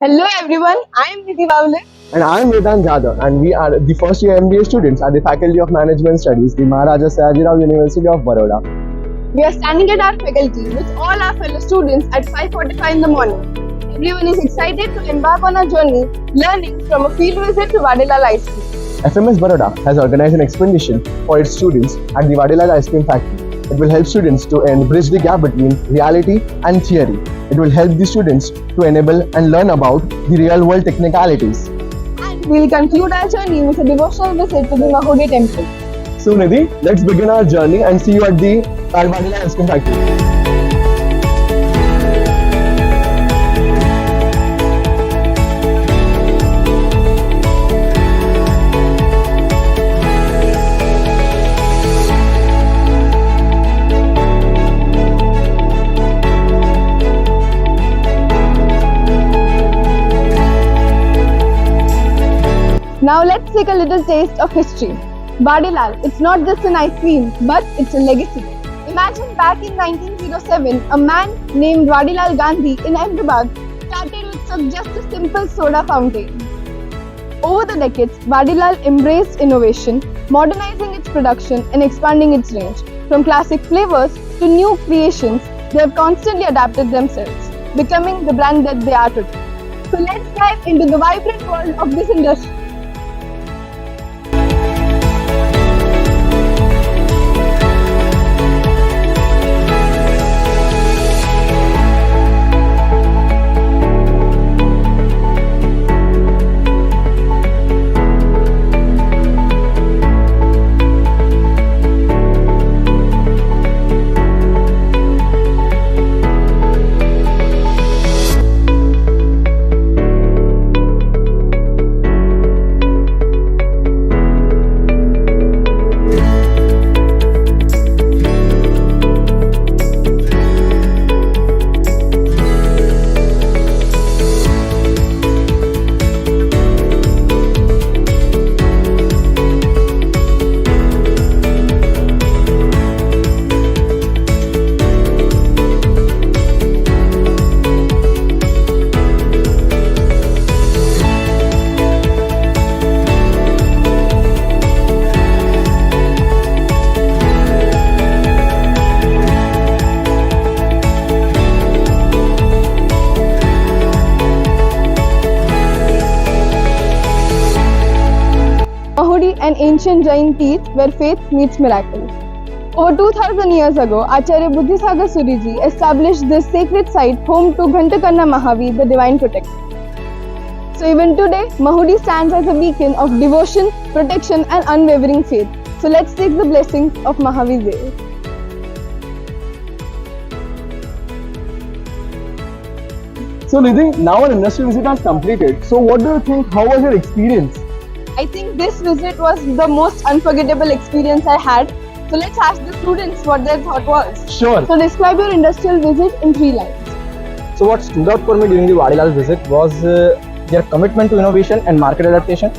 Hello everyone, I am Nidhi Bavle. And I am Vedant, and we are the first year MBA students at the Faculty of Management Studies, the Maharaja Sayajirao University of Baroda. We are standing at our faculty with all our fellow students at 5:45 in the morning. Everyone is excited to embark on a journey learning from a field visit to Vadilal Ice Cream. FMS Baroda has organized an expedition for its students at the Vadilal Ice Cream Factory. It will help students to bridge the gap between reality and theory. It will help the students to enable and learn about the real world technicalities. And we will conclude our journey with a devotional visit to the Mahudi temple. So Nidhi, let's begin our journey and see you at the Vadilal Ice Cream Factory. Now let's take a little taste of history. Vadilal, it's not just an ice cream, but it's a legacy. Imagine back in 1907, a man named Vadilal Gandhi in Ahmedabad started with just a simple soda fountain. Over the decades, Vadilal embraced innovation, modernizing its production and expanding its range. From classic flavors to new creations, they have constantly adapted themselves, becoming the brand that they are today. So let's dive into the vibrant world of this industry. Mahudi, an ancient Jain teeth where faith meets miracle. Over 2000 years ago, Acharya Buddhisagar Suriji established this sacred site home to Ghantakarna Mahavi, the divine protector. So even today, Mahudi stands as a beacon of devotion, protection and unwavering faith. So let's take the blessings of Mahavi there. So Nidhi, now our industry visit has completed. So what do you think? How was your experience? I think this visit was the most unforgettable experience I had. So let's ask the students what their thought was. Sure. So describe your industrial visit in 3 lines. So what stood out for me during the Vadilal visit was their commitment to innovation and market adaptation.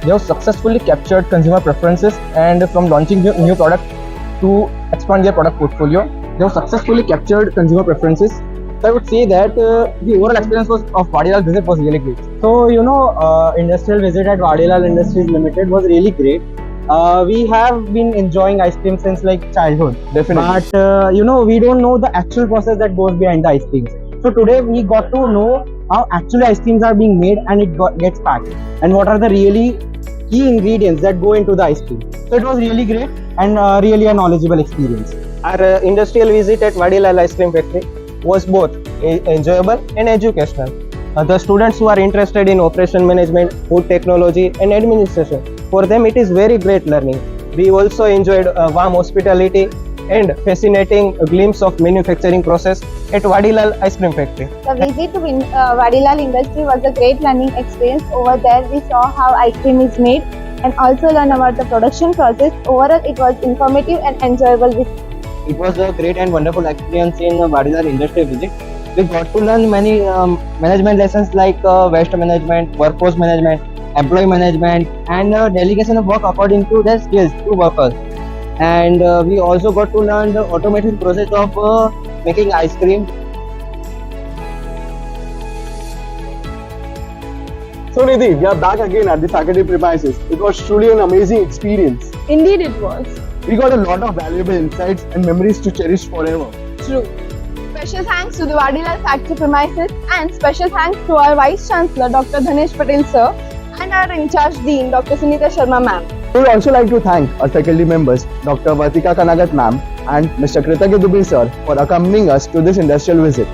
They have successfully captured consumer preferences, and from launching new product to expand their product portfolio, they have successfully captured consumer preferences. So I would say that the overall experience of Vadilal visit was really great. So industrial visit at Vadilal Industries Ltd was really great. We have been enjoying ice cream since like childhood. Definitely. But we don't know the actual process that goes behind the ice creams. So today we got to know how actually ice creams are being made and it gets packed, and what are the really key ingredients that go into the ice cream. So it was really great and really a knowledgeable experience. Our industrial visit at Vadilal Ice Cream Factory was both enjoyable and educational. The students who are interested in operation management, food technology and administration, for them it is very great learning. We also enjoyed warm hospitality and fascinating glimpse of manufacturing process at Vadilal Ice Cream Factory. The visit to Vadilal Industry was a great learning experience. Over there we saw how ice cream is made and also learn about the production process. Overall it was informative and enjoyable visit. It was a great and wonderful experience in Vadilal Industry visit. We got to learn many management lessons like waste management, workforce management, employee management, and delegation of work according to their skills to workers. And we also got to learn the automation process of making ice cream. So Nidhi, we are back again at the faculty premises. It was truly an amazing experience. Indeed it was. We got a lot of valuable insights and memories to cherish forever. True. Special thanks to the Vadilal factory premises and special thanks to our Vice Chancellor Dr. Dhanesh Patel sir and our in charge Dean Dr. Sunita Sharma ma'am. We would also like to thank our faculty members Dr. Vartika Kanagat ma'am and Mr. Kritagya Dubey sir for accompanying us to this industrial visit.